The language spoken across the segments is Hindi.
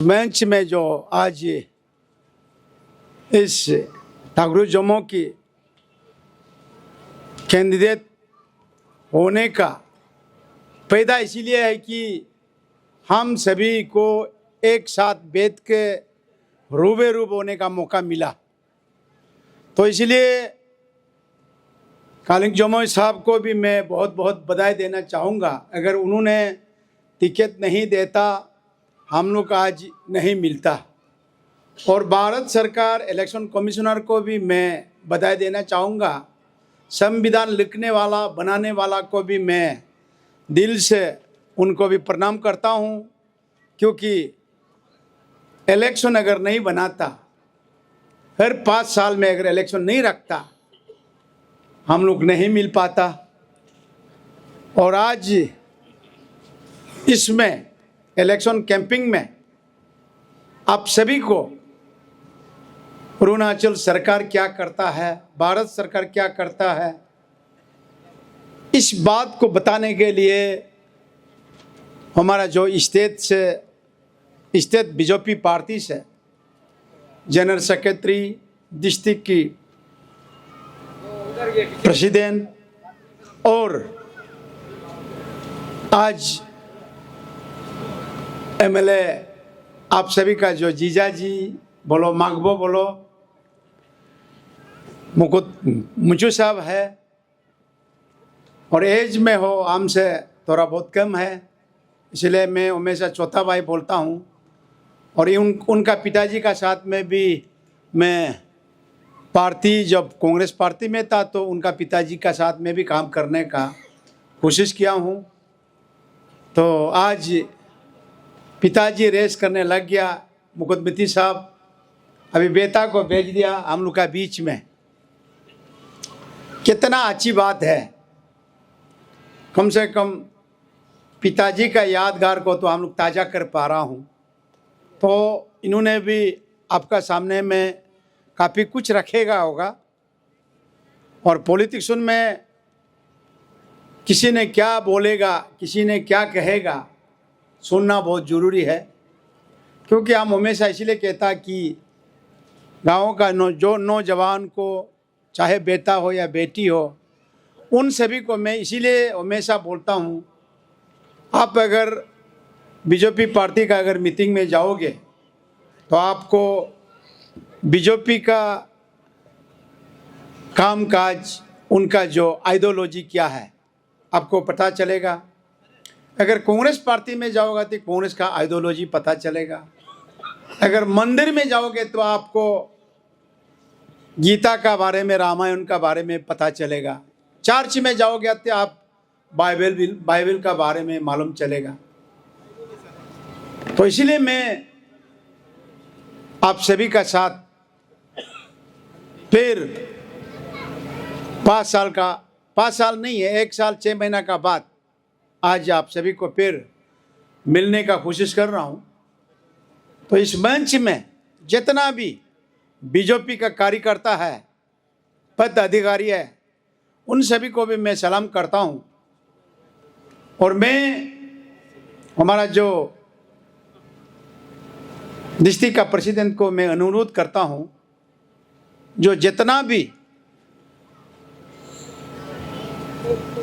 मंच में जो आज इस ठाकुर जमो की कैंडिडेट होने का फायदा इसीलिए है कि हम सभी को एक साथ बैठ के रूबेरू होने का मौका मिला। तो इसलिए कालिंग जमोई साहब को भी मैं बहुत बहुत बधाई देना चाहूँगा। अगर उन्होंने टिकट नहीं देता हम लोग आज नहीं मिलता। और भारत सरकार इलेक्शन कमिश्नर को भी मैं बधाई देना चाहूँगा। संविधान लिखने वाला बनाने वाला को भी मैं दिल से उनको भी प्रणाम करता हूँ, क्योंकि इलेक्शन अगर नहीं बनाता, हर 5 साल में अगर इलेक्शन नहीं रखता, हम लोग नहीं मिल पाता। और आज इसमें इलेक्शन कैंपिंग में आप सभी को अरुणाचल सरकार क्या करता है, भारत सरकार क्या करता है, इस बात को बताने के लिए हमारा जो स्टेट बीजेपी पार्टी से जनरल सेक्रेटरी, डिस्ट्रिक्ट की प्रेसिडेंट और आज एमएलए आप सभी का जो जीजा जी बोलो, मागबो बोलो, मुचू साहब है और एज में हो हमसे थोड़ा बहुत कम है, इसलिए मैं हमेशा चौथा भाई बोलता हूँ। और उनका पिताजी का साथ में भी मैं पार्टी जब कांग्रेस पार्टी में था तो उनका पिताजी का साथ में भी काम करने का कोशिश किया हूँ। तो आज पिताजी रेस करने लग गया, मुकुटमिती साहब अभी बेटा को भेज दिया हम लोग का बीच में। कितना अच्छी बात है, कम से कम पिताजी का यादगार को तो हम लोग ताज़ा कर पा रहा हूँ। तो इन्होंने भी आपका सामने में काफ़ी कुछ रखेगा होगा। और पॉलिटिक्स में किसी ने क्या बोलेगा, किसी ने क्या कहेगा, सुनना बहुत ज़रूरी है। क्योंकि हम हमेशा इसलिए कहता कि गाँव का जो नौजवान को, चाहे बेटा हो या बेटी हो, उन सभी को मैं इसीलिए हमेशा बोलता हूँ, आप अगर बीजेपी पार्टी का अगर मीटिंग में जाओगे तो आपको बीजेपी का कामकाज, उनका जो आइडियोलॉजी क्या है आपको पता चलेगा। अगर कांग्रेस पार्टी में जाओगे तो कांग्रेस का आइडियोलॉजी पता चलेगा। अगर मंदिर में जाओगे तो आपको गीता का बारे में, रामायण का बारे में पता चलेगा। चर्च में जाओगे तो आप बाइबल का बारे में मालूम चलेगा। तो इसलिए मैं आप सभी का साथ फिर 5 साल नहीं है, 1 साल 6 महीना का बाद आज आप सभी को फिर मिलने का कोशिश कर रहा हूँ। तो इस मंच में जितना भी बीजेपी का कार्यकर्ता है, पद अधिकारी है, उन सभी को भी मैं सलाम करता हूँ। और मैं हमारा जो डिस्ट्रिक्ट का प्रेसिडेंट को मैं अनुरोध करता हूँ, जो जितना भी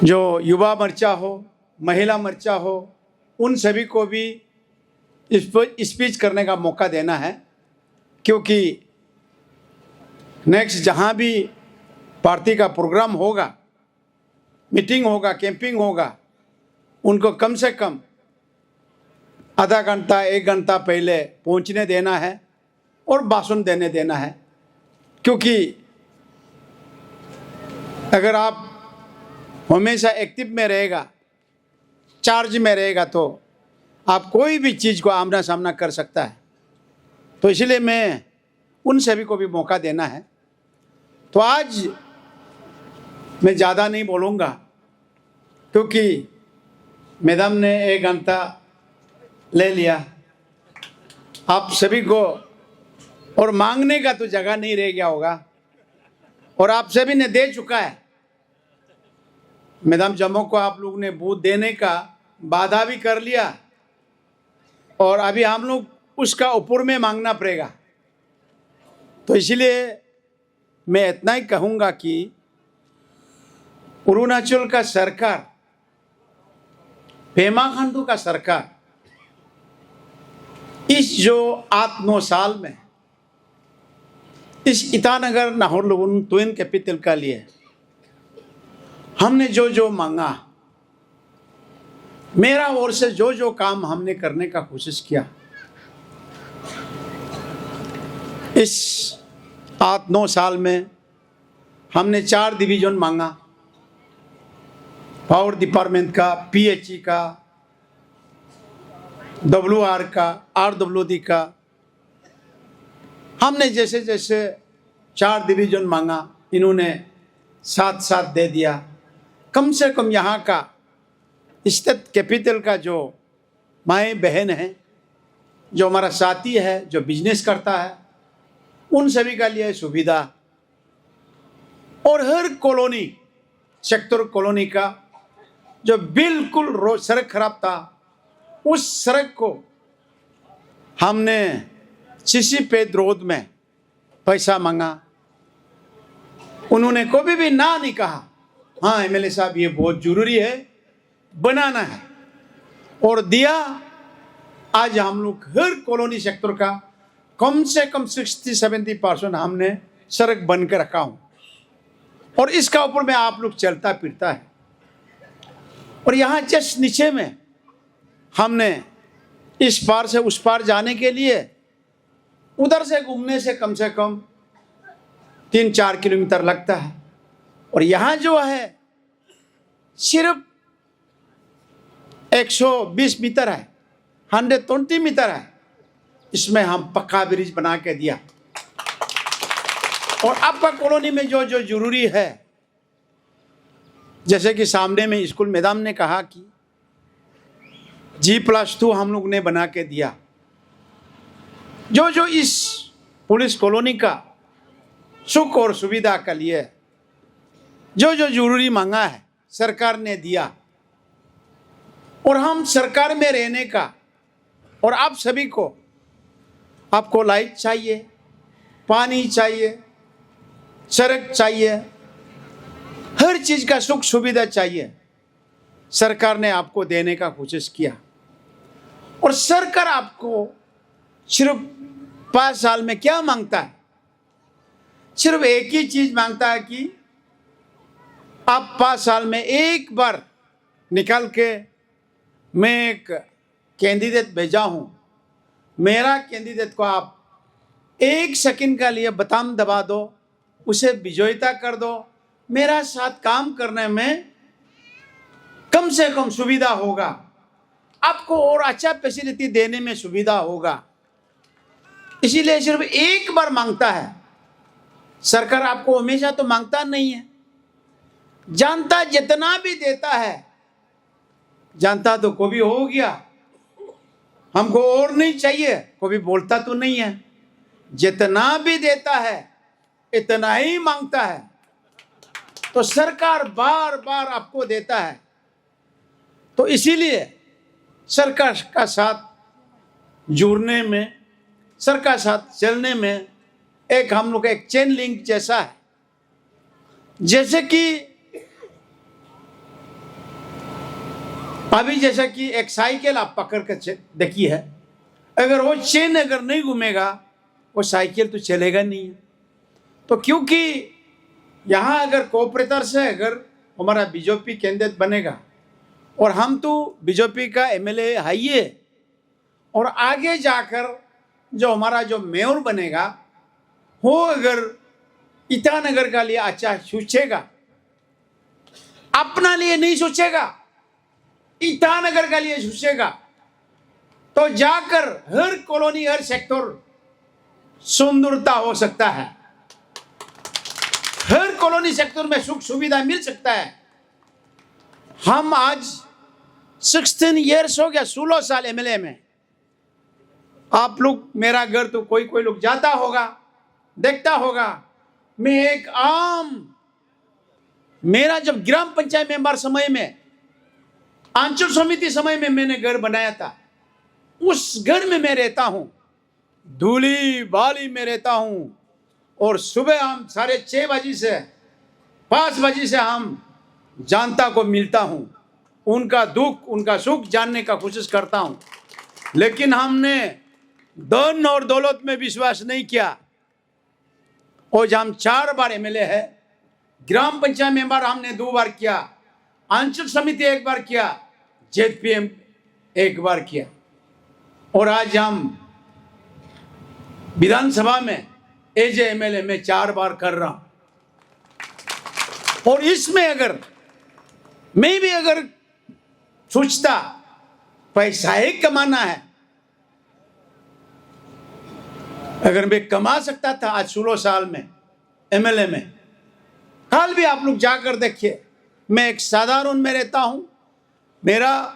जो युवा मोर्चा हो, महिला मोर्चा हो, उन सभी को भी स्पीच करने का मौका देना है। क्योंकि नेक्स्ट जहाँ भी पार्टी का प्रोग्राम होगा, मीटिंग होगा, कैंपिंग होगा, उनको कम से कम आधा घंटा 1 घंटा पहले पहुँचने देना है और भाषण देने देना है। क्योंकि अगर आप हमेशा एक्टिव में रहेगा, चार्ज में रहेगा, तो आप कोई भी चीज़ को आमना सामना कर सकता है। तो इसलिए मैं उन सभी को भी मौका देना है। तो आज मैं ज़्यादा नहीं बोलूँगा, क्योंकि मैडम ने 1 घंटा ले लिया आप सभी को, और मांगने का तो जगह नहीं रह गया होगा, और आप सभी ने दे चुका है। मैडम जम्मू को आप लोग ने बूथ देने का वादा भी कर लिया, और अभी हम लोग उसका ऊपर में मांगना पड़ेगा। तो इसलिए मैं इतना ही कहूँगा कि अरुणाचल का सरकार, पेमा खांडू का सरकार इस जो 8-9 साल में इस ईटानगर नाहरलगुन ट्विन कैपिटल का लिए हमने जो जो मांगा, मेरा ओर से जो जो काम हमने करने का कोशिश किया, इस 8-9 साल में हमने 4 डिवीजन मांगा, पावर डिपार्टमेंट का, पीएचई का, डब्ल्यूआर का, आरडब्ल्यूडी का। हमने जैसे जैसे 4 डिवीजन मांगा, इन्होंने साथ साथ दे दिया। कम से कम यहाँ का स्टेट कैपिटल का जो माए बहन है, जो हमारा साथी है, जो बिजनेस करता है, उन सभी का लिए सुविधा। और हर कॉलोनी, सेक्टर कॉलोनी का जो बिल्कुल सड़क खराब था, उस सड़क को हमने सीसी पेड रोड में पैसा मांगा। उन्होंने कभी भी ना नहीं कहा, हाँ एमएलए साहब ये बहुत जरूरी है, बनाना है, और दिया। आज हम लोग हर कॉलोनी सेक्टर का कम से कम 60-70% हमने सड़क बन के रखा हूं, और इसका ऊपर में आप लोग चलता फिरता है। और यहाँ जस्ट नीचे में हमने इस पार से उस पार जाने के लिए, उधर से घूमने से कम 3-4 किलोमीटर लगता है, और यहाँ जो है सिर्फ 120 मीटर है, 120 मीटर है। इसमें हम पक्का ब्रिज बना के दिया। और आपका कॉलोनी में जो जो जरूरी है, जैसे कि सामने में स्कूल मैदान ने कहा कि G+2 हम लोग ने बना के दिया। जो जो इस पुलिस कॉलोनी का सुख और सुविधा के लिए जो जो जरूरी मांगा है, सरकार ने दिया। और हम सरकार में रहने का, और आप सभी को, आपको लाइट चाहिए, पानी चाहिए, सड़क चाहिए, हर चीज का सुख सुविधा चाहिए, सरकार ने आपको देने का कोशिश किया। और सरकार आपको सिर्फ 5 साल में क्या मांगता है? सिर्फ एक ही चीज मांगता है कि आप 5 साल में एक बार निकल के, मैं एक कैंडिडेट भेजा हूं, मेरा कैंडिडेट को आप 1 सेकंड का लिए बटन दबा दो, उसे विजयता कर दो, मेरा साथ काम करने में कम से कम सुविधा होगा, आपको और अच्छा फैसिलिटी देने में सुविधा होगा। इसीलिए सिर्फ एक बार मांगता है। सरकार आपको हमेशा तो मांगता नहीं है, जानता जितना भी देता है, जानता तो कभी हो गया, हमको और नहीं चाहिए, कभी बोलता तो नहीं है। जितना भी देता है इतना ही मांगता है। तो सरकार बार बार आपको देता है। तो इसीलिए सरकार का साथ जुड़ने में, सरकार साथ चलने में एक हम लोग एक चेन लिंक जैसा है। जैसे कि अभी जैसा कि एक साइकिल आप पकड़ कर देखिए है, अगर वो चेन अगर नहीं घूमेगा वो साइकिल तो चलेगा नहीं। तो क्योंकि यहाँ अगर कोऑपरेटर से अगर हमारा बीजेपी कैंडिडेट बनेगा, और हम तो बीजेपी का एमएलए है ही, और आगे जाकर जो हमारा जो मेयर बनेगा वो अगर ईटानगर का लिए अच्छा सोचेगा, अपना लिए नहीं सोचेगा, ईटानगर का लिए सोचेगा, तो जाकर हर कॉलोनी, हर सेक्टर सुंदरता हो सकता है, हर कॉलोनी सेक्टर में सुख सुविधा मिल सकता है। हम आज 16 इयर्स हो गया, 16 साल एमएलए में। आप लोग, मेरा घर तो कोई कोई लोग जाता होगा, देखता होगा। मैं एक आम, मेरा जब ग्राम पंचायत मेंबर समय में, अंचल समिति समय में मैंने घर बनाया था, उस घर में मैं रहता हूं। धूली बाली में रहता हूँ और सुबह हम 6:30 बजे से 5 बजे से हम जनता को मिलता हूँ, उनका दुख उनका सुख जानने का कोशिश करता हूँ। लेकिन हमने धन और दौलत में विश्वास नहीं किया। और हम 4 बार एमएलए है, ग्राम पंचायत मेंबर हमने 2 बार किया, अंचल समिति 1 बार किया, जेडपीएम 1 बार किया, और आज हम विधानसभा में एज एमएलए में 4 बार कर रहा हूं। और इसमें अगर मैं भी अगर सोचता पैसा ही कमाना है, अगर मैं कमा सकता था आज 16 साल में एमएलए में, कल भी आप लोग जाकर देखिए, मैं एक साधारण में रहता हूं। मेरा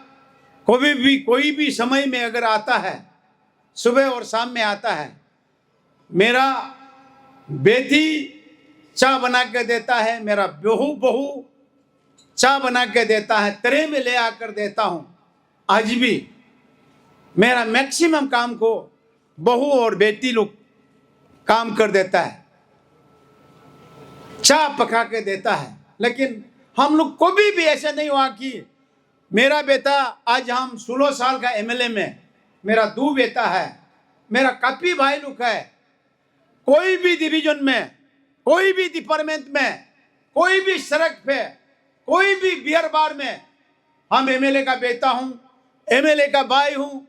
कोई भी समय में अगर आता है, सुबह और शाम में आता है, मेरा बेटी चाय बना के देता है, मेरा बहू चाय बना के देता है, ट्रे में ले आकर देता हूं। आज भी मेरा मैक्सिमम काम को बहू और बेटी लोग काम कर देता है, चाय पका के देता है। लेकिन हम लोग को भी ऐसा नहीं हुआ कि मेरा बेटा, आज हम 16 साल का एमएलए में मेरा 2 बेटा है, मेरा काफी भाई लोग है, कोई भी डिवीजन में, कोई भी डिपार्टमेंट में, कोई भी सड़क पे, कोई भी बियर बार में हम एमएलए का बेटा हूं, एमएलए का भाई हूं,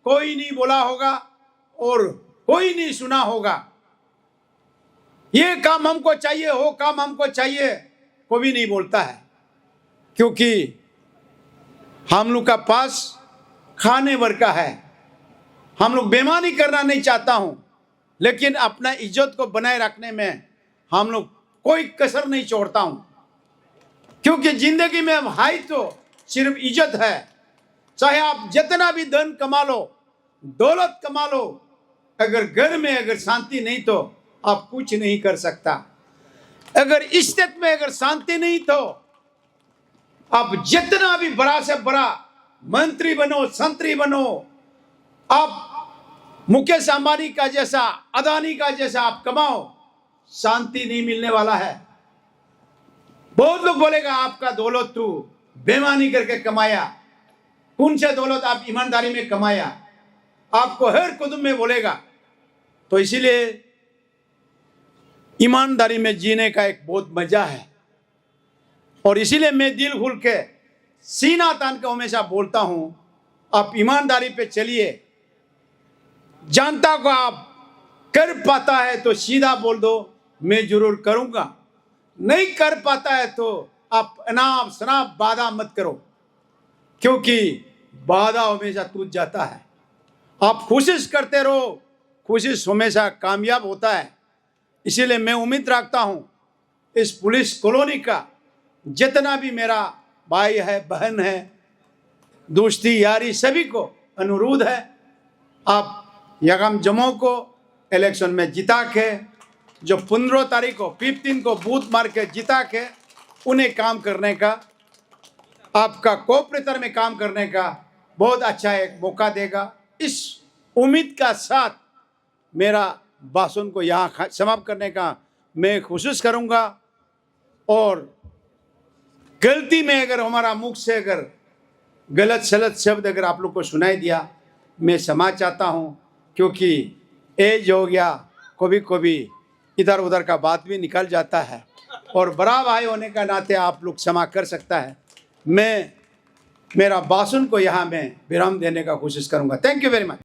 कोई नहीं बोला होगा और कोई नहीं सुना होगा। ये काम हमको चाहिए, वो काम हमको चाहिए, कोई नहीं बोलता है, क्योंकि हम लोग का पास खाने भर का है। हम लोग बेईमानी करना नहीं चाहता हूं, लेकिन अपना इज्जत को बनाए रखने में हम लोग कोई कसर नहीं छोड़ता हूं, क्योंकि जिंदगी में हाई तो सिर्फ इज्जत है। चाहे आप जितना भी धन कमा लो, दौलत कमा लो, अगर घर में अगर शांति नहीं तो आप कुछ नहीं कर सकता। अगर इस स्टेट में अगर शांति नहीं तो आप जितना भी बड़ा से बड़ा मंत्री बनो, संतरी बनो, आप मुकेश अंबानी का जैसा, अदानी का जैसा आप कमाओ, शांति नहीं मिलने वाला है। बहुत लोग बोलेगा आपका दौलत तू बेईमानी करके कमाया, कौन सा दौलत आप ईमानदारी में कमाया, आपको हर कदम में बोलेगा। तो इसीलिए ईमानदारी में जीने का एक बहुत मजा है, और इसीलिए मैं दिल खुल के सीना तान के हमेशा बोलता हूं, आप ईमानदारी पे चलिए। जनता को आप कर पाता है तो सीधा बोल दो मैं जरूर करूंगा, नहीं कर पाता है तो आप अनाप शनाप वादा मत करो, क्योंकि वादा हमेशा टूट जाता है। आप कोशिश करते रहो, कोशिश हमेशा कामयाब होता है। इसीलिए मैं उम्मीद रखता हूं इस पुलिस कॉलोनी का जितना भी मेरा भाई है, बहन है, दोस्ती यारी, सभी को अनुरोध है, आप यगम जमो को इलेक्शन में जिता के, जो 15 तारीख को 15 को बूथ मार के जिता के, उन्हें काम करने का, आपका कोऑपरेटर में काम करने का बहुत अच्छा एक मौका देगा। इस उम्मीद का साथ मेरा भाषण को यहाँ समाप्त करने का मैं कोशिश करूँगा। और गलती में अगर हमारा मुख से अगर गलत सलत शब्द अगर आप लोग को सुनाई दिया, मैं क्षमा चाहता हूँ, क्योंकि एज हो गया, कभी कभी इधर उधर का बात भी निकल जाता है, और बड़ा भाई होने का नाते आप लोग क्षमा कर सकता है। मैं मेरा भाषण को यहाँ मैं विराम देने का कोशिश करूँगा। Thank you very much.